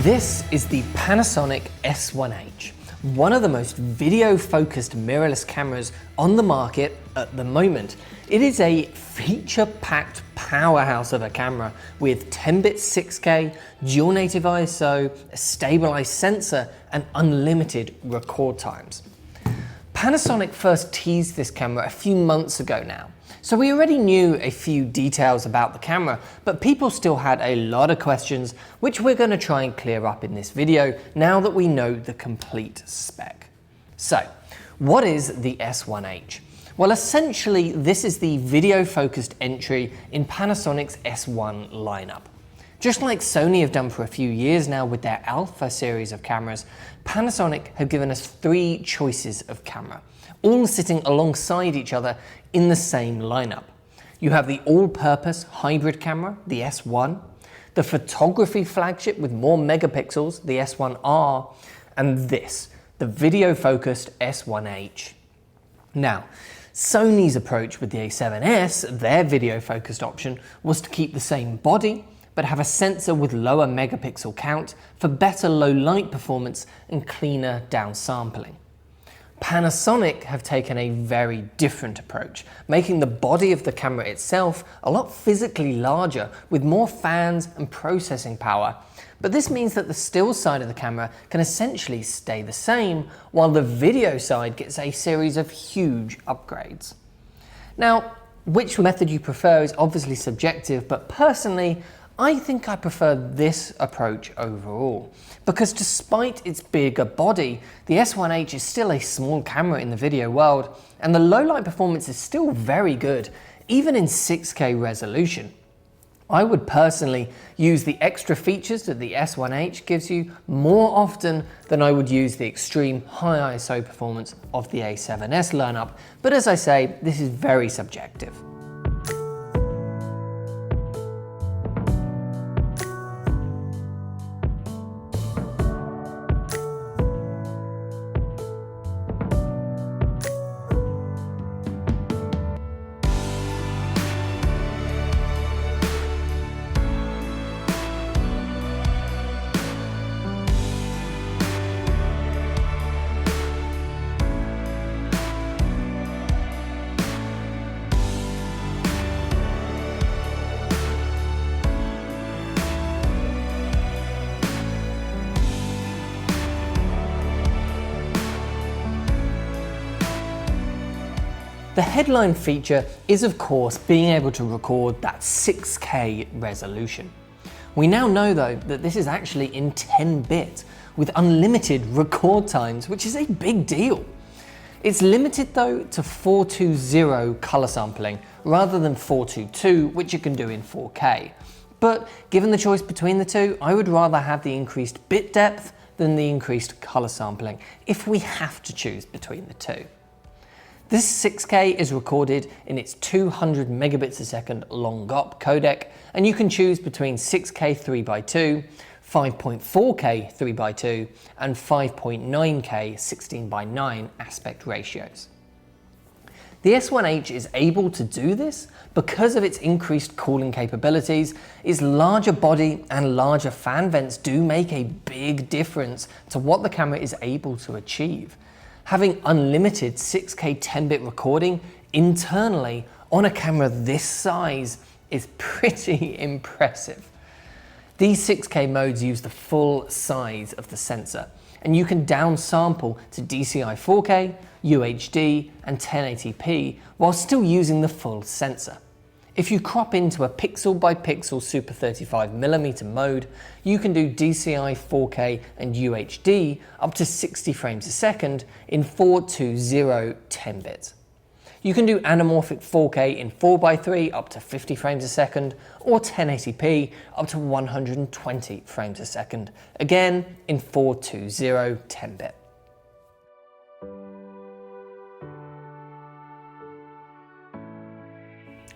This is the Panasonic S1H, one of the most video-focused mirrorless cameras on the market at the moment. It is a feature-packed powerhouse of a camera with 10-bit 6K, dual native ISO, a stabilized sensor, and unlimited record times. Panasonic first teased this camera a few months ago now, so we already knew a few details about the camera, but people still had a lot of questions, which we're going to try and clear up in this video now that we know the complete spec. So, what is the S1H? Well, essentially, this is the video-focused entry in Panasonic's S1 lineup. Just like Sony have done for a few years now with their Alpha series of cameras, Panasonic have given us 3 choices of camera, all sitting alongside each other in the same lineup. You have the all-purpose hybrid camera, the S1, the photography flagship with more megapixels, the S1R, and this, the video-focused S1H. Now, Sony's approach with the A7S, their video-focused option, was to keep the same body, but have a sensor with lower megapixel count for better low light performance and cleaner downsampling. Panasonic have taken a very different approach, making the body of the camera itself a lot physically larger with more fans and processing power. But this means that the still side of the camera can essentially stay the same, while the video side gets a series of huge upgrades. Now, which method you prefer is obviously subjective, but personally, I think I prefer this approach overall, because despite its bigger body, the S1H is still a small camera in the video world, and the low light performance is still very good, even in 6K resolution. I would personally use the extra features that the S1H gives you more often than I would use the extreme high ISO performance of the A7S lineup, but as I say, this is very subjective. The headline feature is, of course, being able to record that 6K resolution. We now know, though, that this is actually in 10-bit with unlimited record times, which is a big deal. It's limited, though, to 420 color sampling rather than 422, which you can do in 4K. But given the choice between the two, I would rather have the increased bit depth than the increased color sampling if we have to choose between the two. This 6K is recorded in its 200 megabits a second long GOP codec, and you can choose between 6K 3x2, 5.4K 3x2, and 5.9K 16:9 aspect ratios. The S1H is able to do this because of its increased cooling capabilities. Its larger body and larger fan vents do make a big difference to what the camera is able to achieve. Having unlimited 6K 10-bit recording internally on a camera this size is pretty impressive. These 6K modes use the full size of the sensor, and you can downsample to DCI 4K, UHD, and 1080p while still using the full sensor. If you crop into a pixel by pixel Super 35mm mode, you can do DCI 4K and UHD up to 60 frames a second in 420 10-bit. You can do anamorphic 4K in 4x3 up to 50 frames a second, or 1080p up to 120 frames a second, again in 420 10-bit.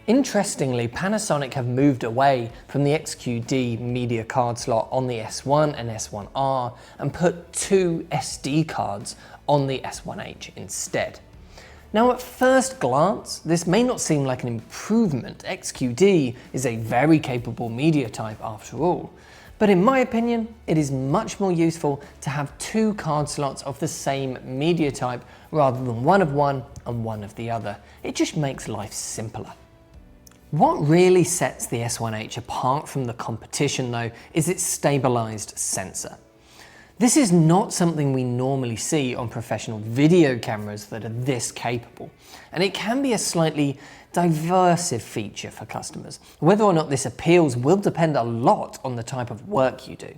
Interestingly, Panasonic have moved away from the XQD media card slot on the S1 and S1R and put 2 SD cards on the S1H instead. Now, at first glance, this may not seem like an improvement. XQD is a very capable media type after all. But in my opinion, it is much more useful to have two card slots of the same media type rather than one of one and one of the other. It just makes life simpler. What really sets the S1H apart from the competition though is its stabilized sensor. This is not something we normally see on professional video cameras that are this capable, and it can be a slightly diversive feature for customers. Whether or not this appeals will depend a lot on the type of work you do.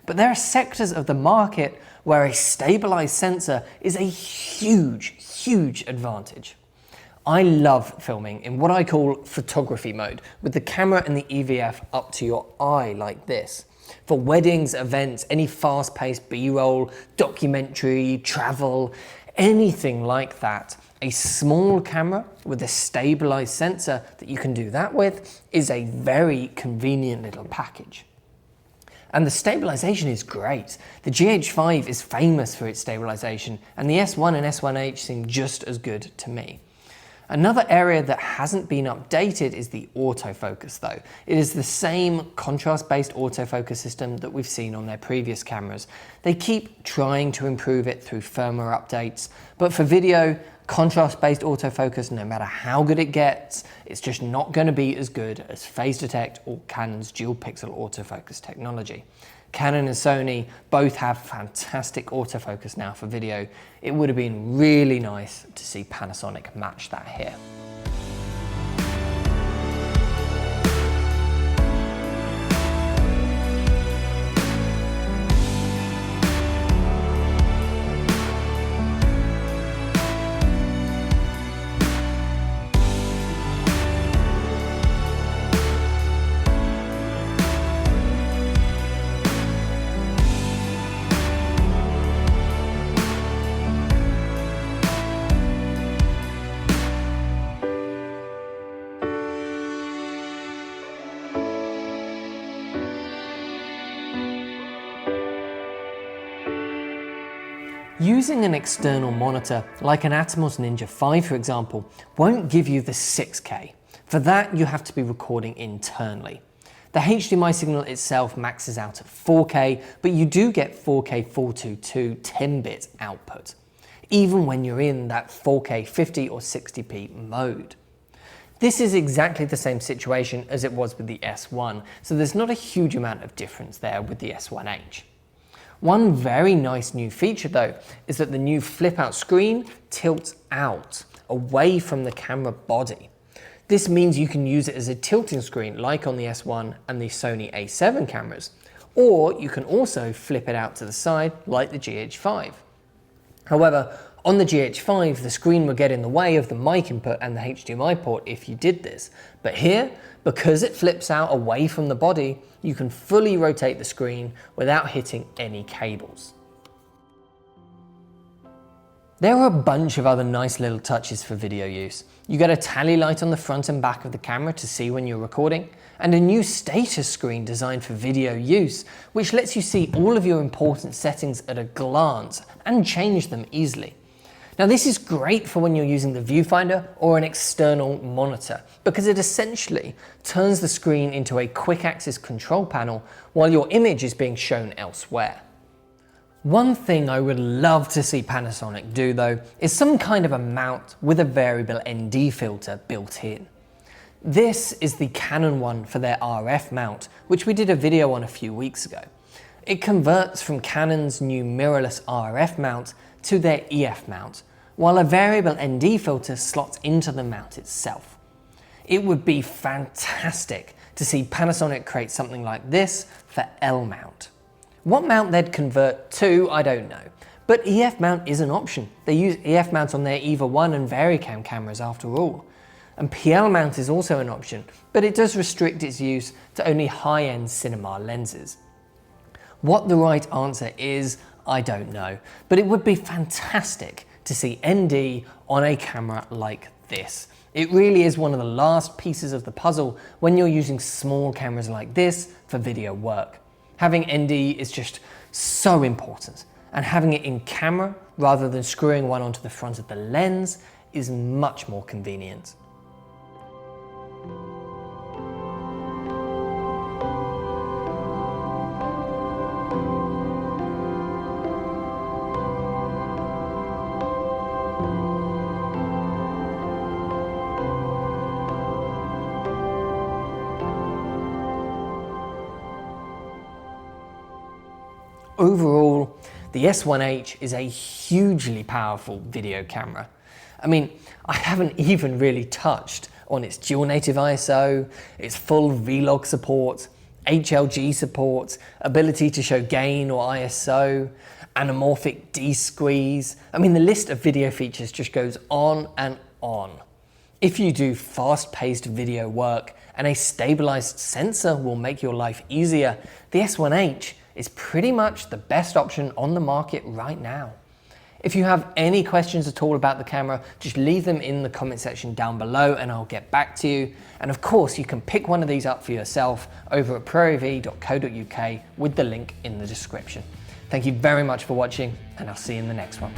But there are sectors of the market where a stabilized sensor is a huge advantage. I love filming in what I call photography mode, with the camera and the EVF up to your eye like this. For weddings, events, any fast-paced B-roll, documentary, travel, anything like that, a small camera with a stabilized sensor that you can do that with is a very convenient little package. And the stabilization is great. The GH5 is famous for its stabilization, and the S1 and S1H seem just as good to me. Another area that hasn't been updated is the autofocus though. It is the same contrast-based autofocus system that we've seen on their previous cameras. They keep trying to improve it through firmware updates, but for video, contrast-based autofocus, no matter how good it gets, it's just not going to be as good as Phase Detect or Canon's dual pixel autofocus technology. Canon and Sony both have fantastic autofocus now for video. It would have been really nice to see Panasonic match that here. Using an external monitor, like an Atomos Ninja 5 for example, won't give you the 6K. For that, you have to be recording internally. The HDMI signal itself maxes out at 4K, but you do get 4K 422 10-bit output, even when you're in that 4K 50 or 60p mode. This is exactly the same situation as it was with the S1, so there's not a huge amount of difference there with the S1H. One very nice new feature though is that the new flip-out screen tilts out, away from the camera body. This means you can use it as a tilting screen like on the S1 and the Sony A7 cameras, or you can also flip it out to the side like the GH5. However, on the GH5 the screen would get in the way of the mic input and the HDMI port if you did this, but here, because it flips out away from the body, you can fully rotate the screen without hitting any cables. There are a bunch of other nice little touches for video use. You get a tally light on the front and back of the camera to see when you're recording, and a new status screen designed for video use, which lets you see all of your important settings at a glance and change them easily. Now this is great for when you're using the viewfinder or an external monitor, because it essentially turns the screen into a quick access control panel while your image is being shown elsewhere. One thing I would love to see Panasonic do though is some kind of a mount with a variable ND filter built in. This is the Canon one for their RF mount, which we did a video on a few weeks ago. It converts from Canon's new mirrorless RF mount to their EF mount, while a variable ND filter slots into the mount itself. It would be fantastic to see Panasonic create something like this for L mount. What mount they'd convert to, I don't know, but EF mount is an option. They use EF mount on their EVA 1 and VariCam cameras after all. And PL mount is also an option, but it does restrict its use to only high-end cinema lenses. What the right answer is, I don't know, but it would be fantastic to see ND on a camera like this. It really is one of the last pieces of the puzzle when you're using small cameras like this for video work. Having ND is just so important, and having it in camera rather than screwing one onto the front of the lens is much more convenient. overall, the S1H is a hugely powerful video camera. I mean, I haven't even really touched on its dual native ISO, its full vlog support, HLG support, ability to show gain or ISO, anamorphic D-squeeze. I mean, the list of video features just goes on and on. If you do fast-paced video work and a stabilized sensor will make your life easier, the S1H is pretty much the best option on the market right now. If you have any questions at all about the camera, just leave them in the comment section down below and I'll get back to you. And of course, you can pick one of these up for yourself over at proav.co.uk with the link in the description. Thank you very much for watching, and I'll see you in the next one.